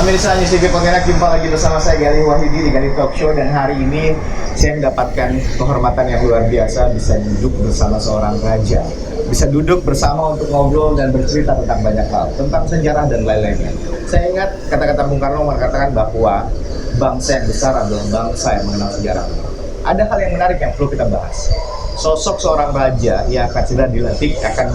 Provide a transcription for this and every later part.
Pemirsa News TV Pontianak, jumpa lagi bersama saya Galih Wahyudi di Galih Talk Show. Dan hari ini saya mendapatkan kehormatan yang luar biasa, bisa duduk bersama seorang raja, bisa duduk bersama untuk ngobrol dan bercerita tentang banyak hal, tentang sejarah dan lain-lainnya. Saya ingat kata-kata Bung Karno mengatakan bahwa bangsa yang besar adalah bangsa yang mengenal sejarah. Ada hal yang menarik yang perlu kita bahas. Sosok seorang raja yang akan segera dilantik, akan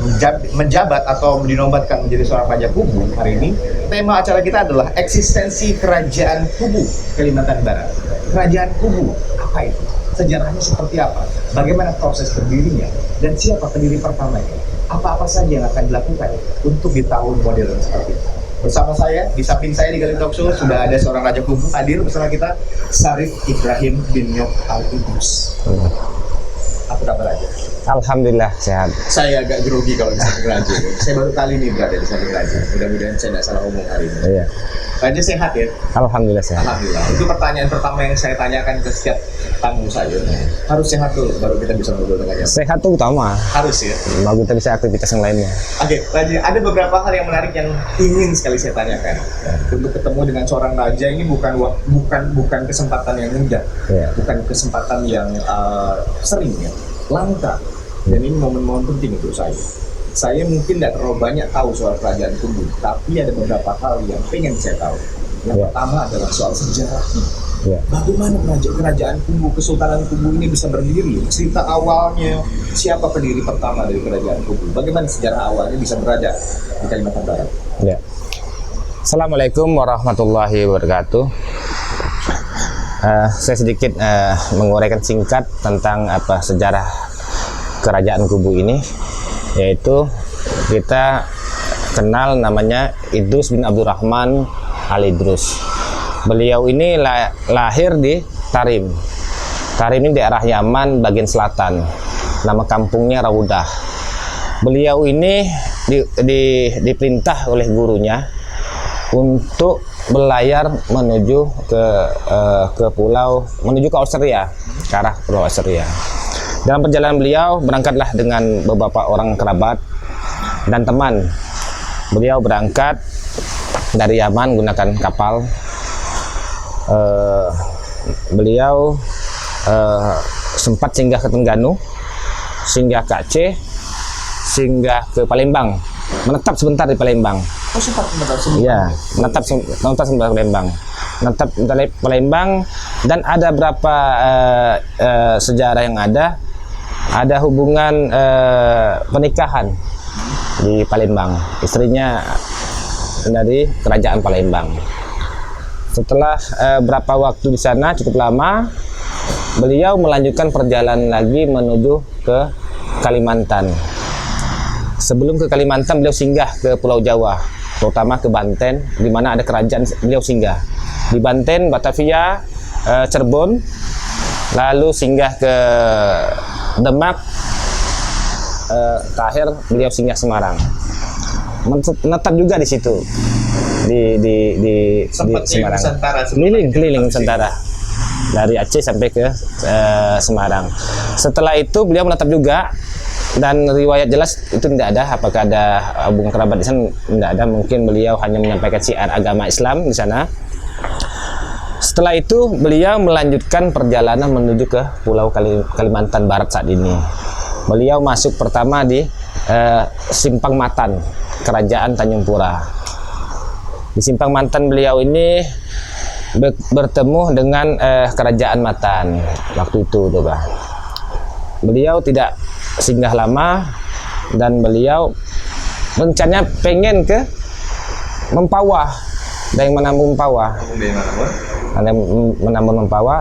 menjabat atau dinobatkan menjadi seorang raja Kubu. Hari ini tema acara kita adalah eksistensi kerajaan Kubu Kalimantan Barat. Kerajaan Kubu, apa itu? Sejarahnya seperti apa? Bagaimana proses berdirinya? Dan siapa pendiri pertamanya? Apa-apa saja yang akan dilakukan untuk di tahun modern seperti itu? Bersama saya, di samping saya di Galih Talk Show sudah ada seorang raja Kubu hadir bersama kita, Syarif Ibrahim bin Yok Al-Idrus. Apa kabar aja? Alhamdulillah sehat. Saya agak grogi kalau di samping raja. Saya baru kali ini berada di samping raja. Mudah-mudahan saya tidak salah ngomong hari ini. Iya. Raja sehat ya? Alhamdulillah sehat. Alhamdulillah. Itu pertanyaan pertama yang saya tanyakan ke setiap tamu saya. Harus sehat dulu baru kita bisa ngobrol dengannya. Sehat itu utama. Harus ya. Baru kita bisa aktivitas yang lainnya. Oke, Raja, ada beberapa hal yang menarik yang ingin sekali saya tanyakan. Untuk ketemu dengan seorang raja ini bukan kesempatan yang mudah, bukan kesempatan yang sering ya, langka. Dan ini momen-momen penting untuk saya. Saya mungkin tidak terlalu banyak tahu soal kerajaan Kubu, tapi ada beberapa hal yang pengen saya tahu. Yang pertama adalah soal sejarahnya. Bagaimana kerajaan Kubu, Kesultanan Kubu ini bisa berdiri? Cerita awalnya, siapa pendiri pertama dari kerajaan Kubu? Bagaimana sejarah awalnya bisa berada di Kalimantan Barat? Ya. Assalamualaikum warahmatullahi wabarakatuh. Saya sedikit menguraikan singkat tentang sejarah kerajaan Kubu ini, yaitu kita kenal namanya Idrus bin Abdurrahman Al-Idrus. Beliau ini lahir di Tarim. Tarim ini daerah Yaman bagian selatan. Nama kampungnya Raudah. Beliau ini diperintah oleh gurunya untuk berlayar menuju ke Austria, ke arah Pulau Austria. Dalam perjalanan beliau berangkatlah dengan beberapa orang kerabat dan teman. Beliau berangkat dari Yaman menggunakan kapal. Beliau sempat singgah ke Terengganu, singgah ke Aceh, singgah ke Palembang, menetap sebentar di Palembang. Oh, sempat sebentar. Iya, menetap sebentar di Palembang. Menetap di Palembang, dan ada berapa sejarah yang ada hubungan pernikahan di Palembang. Istrinya dari kerajaan Palembang. Setelah berapa waktu di sana, cukup lama, beliau melanjutkan perjalanan lagi menuju ke Kalimantan. Sebelum ke Kalimantan, beliau singgah ke Pulau Jawa, terutama ke Banten, di mana ada kerajaan beliau singgah. Di Banten, Batavia, Cirebon, lalu singgah ke Demak, terakhir beliau singgah Semarang. Menetap juga di situ, di Semarang. Keliling Nusantara dari Aceh sampai ke Semarang. Setelah itu beliau menetap juga, dan riwayat jelas itu tidak ada apakah ada hubungan kerabat di sana, tidak ada. Mungkin beliau hanya menyampaikan syiar agama Islam di sana. Setelah itu beliau melanjutkan perjalanan menuju ke Pulau Kalimantan Barat saat ini. Beliau masuk pertama di Simpang Matan, Kerajaan Tanjung Pura. Di Simpang Matan beliau ini bertemu dengan Kerajaan Matan waktu itu, Beliau tidak singgah lama, dan beliau rencananya pengen ke Mempawah, dan yang menambung Mempawah.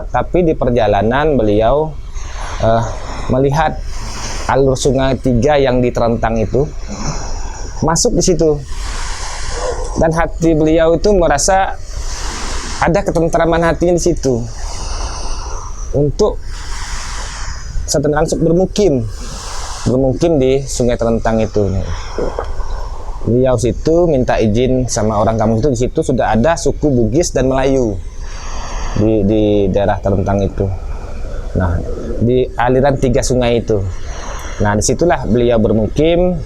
Tapi di perjalanan beliau melihat alur sungai 3 yang diterentang itu, masuk di situ, dan hati beliau itu merasa ada ketentraman hatinya di situ untuk langsung bermukim di sungai terentang itu. Beliau situ minta izin sama orang kampung itu. Di situ sudah ada suku Bugis dan Melayu di daerah terentang itu. Nah, di aliran 3 sungai itu. Nah, disitulah beliau bermukim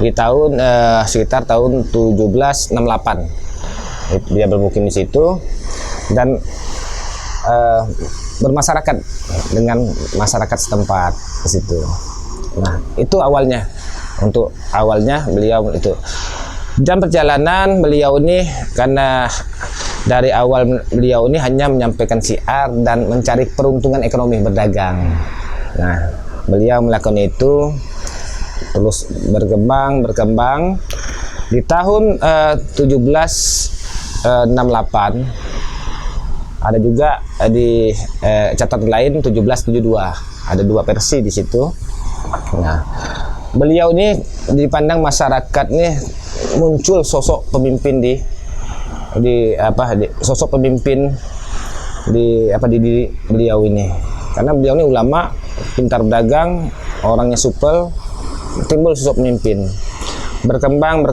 di tahun sekitar tahun 1768. Dia bermukim di situ dan bermasyarakat dengan masyarakat setempat di situ. Nah, itu awalnya. Untuk awalnya beliau itu. Dan perjalanan beliau ini, karena dari awal beliau ini hanya menyampaikan syiar dan mencari peruntungan ekonomi berdagang. Nah, beliau melakukan itu terus berkembang. Di tahun 1768 ada juga di catatan lain 1772, ada dua versi di situ. Nah, beliau ini dipandang masyarakat nih muncul sosok pemimpin sosok pemimpin di beliau ini, karena beliau ini ulama, pintar berdagang, orangnya supel, timbul sosok pemimpin. Berkembang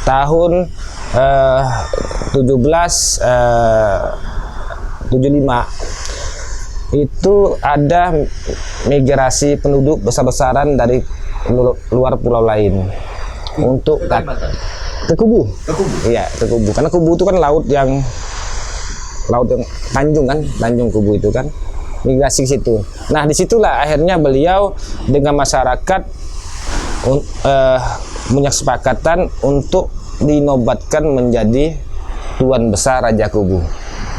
tahun 1775 itu ada migrasi penduduk besar-besaran dari luar pulau lain untuk ke Kubu. Iya, ke Kubu. Karena Kubu itu kan laut yang Tanjung kan, Tanjung Kubu itu kan, migrasi ke situ. Nah, disitulah akhirnya beliau dengan masyarakat punya kesepakatan untuk dinobatkan menjadi Tuan Besar Raja Kubu.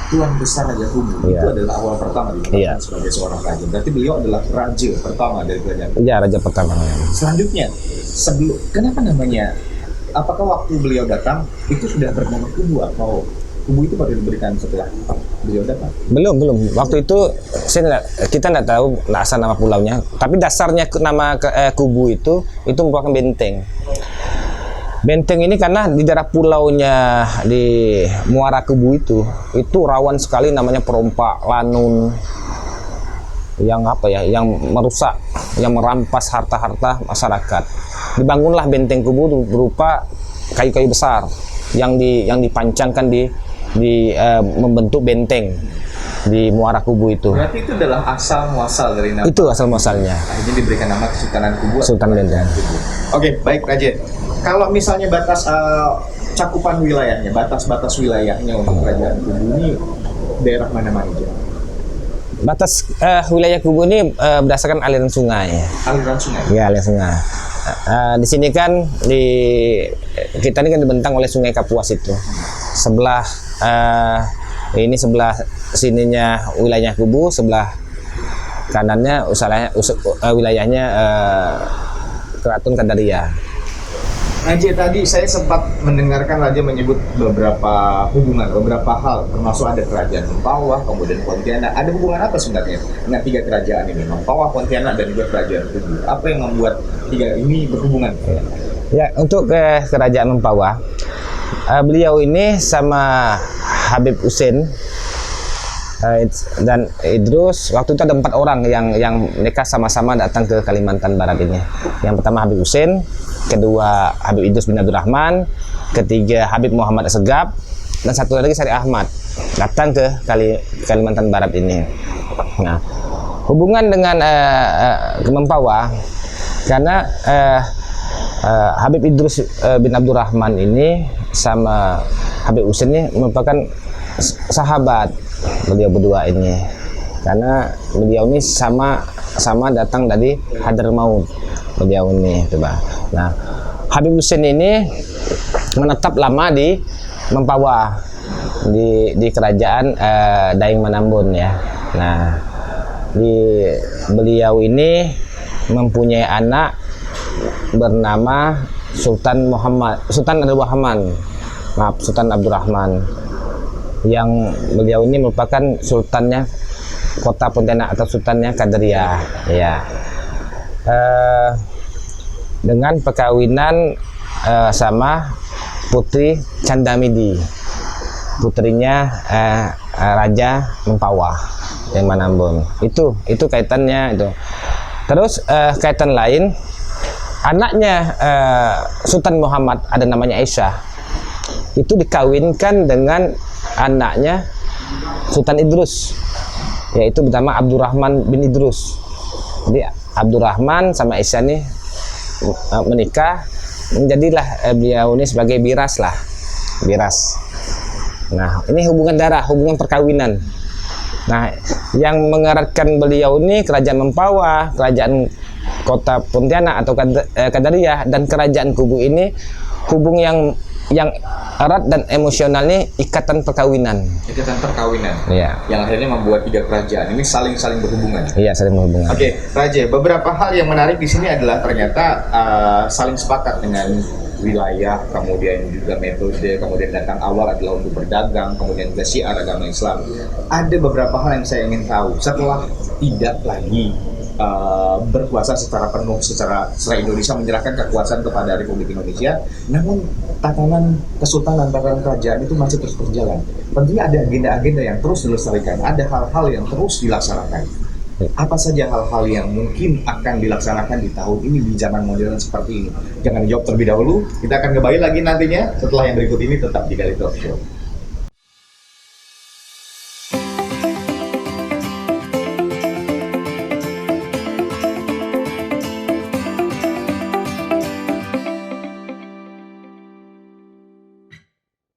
Tuan Besar Raja Kubu itu adalah awal pertama dinobatkan sebagai seorang raja. Berarti beliau adalah raja pertama dari kerajaan. Iya, raja pertama. Selanjutnya, kenapa namanya? Apakah waktu beliau datang itu sudah bernama Kubu atau Kubu itu baru diberikan setelah beliau datang? Belum. Waktu itu kita nggak tahu asal nama pulaunya. Tapi dasarnya nama Kubu itu merupakan benteng. Benteng ini karena di daerah pulaunya di Muara Kubu itu rawan sekali, namanya perompak, lanun, yang merusak, yang merampas harta-harta masyarakat. Dibangunlah benteng Kubu berupa kayu-kayu besar yang dipancangkan di membentuk benteng di Muara Kubu itu. Berarti itu adalah asal muasal dari nama. Itu asal muasalnya. Akhirnya diberikan nama Kesultanan Kubu. Sultan Benteng. Oke, baik Raja. Kalau misalnya batas cakupan wilayahnya, batas-batas wilayahnya untuk Kerajaan Kubu ini daerah mana-mana aja? Batas wilayah Kubu ini berdasarkan aliran sungai. Aliran sungai? Ya, aliran sungai. Di sini kan kita ini kan dibentang oleh Sungai Kapuas itu. Sebelah sebelah sininya wilayah Kubu, sebelah kanannya wilayahnya Keraton Kadaria. Raja, tadi saya sempat mendengarkan Raja menyebut beberapa hal, termasuk ada kerajaan Mempawah, kemudian Pontianak. Ada hubungan apa sebenarnya dengan tiga kerajaan ini, Mempawah, Pontianak, dan juga kerajaan Kubu? Apa yang membuat tiga ini berhubungan? Ya, untuk kerajaan Mempawah, beliau ini sama Habib Hussein dan Idrus, waktu itu ada 4 orang yang mereka sama-sama datang ke Kalimantan Barat ini. Yang pertama Habib Hussein, kedua Habib Idrus bin Abdurrahman, ketiga Habib Muhammad Assegaf, dan satu lagi Syarif Ahmad datang ke Kalimantan Barat ini. Nah, hubungan dengan Mempawah karena Habib Idrus bin Abdurrahman ini sama Habib Hussein ini merupakan sahabat beliau berdua ini, karena beliau ini sama datang dari Hadramaut beliau ini, coba. Nah, Habib Hussein ini menetap lama di Mempawah di kerajaan Daeng Manambun ya. Nah, beliau ini mempunyai anak bernama Sultan Abdurrahman, yang beliau ini merupakan sultannya kota Pontianak atau sultannya Kadaria ya. Dengan perkawinan sama putri Candamidi, putrinya Raja Mempawah yang Manambun. Itu kaitannya itu. Terus kaitan lain, anaknya Sultan Muhammad ada namanya Aisyah, itu dikawinkan dengan anaknya Sultan Idrus, yaitu bernama Abdurrahman bin Idrus. Jadi Abdurrahman sama Aisyah ini menikah, menjadilah beliau ini sebagai biras. Nah, ini hubungan darah, hubungan perkawinan. Nah, yang mengeratkan beliau ini kerajaan Mempawah, kerajaan kota Pontianak atau Qadariyah, dan kerajaan Kubu ini hubung yang erat dan emosional ini ikatan perkawinan. Ikatan perkawinan. Iya. Yang akhirnya membuat 3 kerajaan ini saling berhubungan. Iya, saling berhubungan. Oke, Raja, beberapa hal yang menarik di sini adalah ternyata saling sepakat dengan wilayah, kemudian juga metode, kemudian datang awal adalah untuk berdagang, kemudian juga syiar agama Islam. Ada beberapa hal yang saya ingin tahu setelah tidak lagi berkuasa secara penuh, secara Indonesia menyerahkan kekuasaan kepada Republik Indonesia, namun tatanan kesultanan, tatanan kerajaan itu masih terus berjalan. Tentunya ada agenda-agenda yang terus dilestarikan, ada hal-hal yang terus dilaksanakan. Apa saja hal-hal yang mungkin akan dilaksanakan di tahun ini, di zaman modern seperti ini? Jangan dijawab terlebih dahulu, kita akan kembali lagi nantinya setelah yang berikut ini, tetap di Gali Talk Show.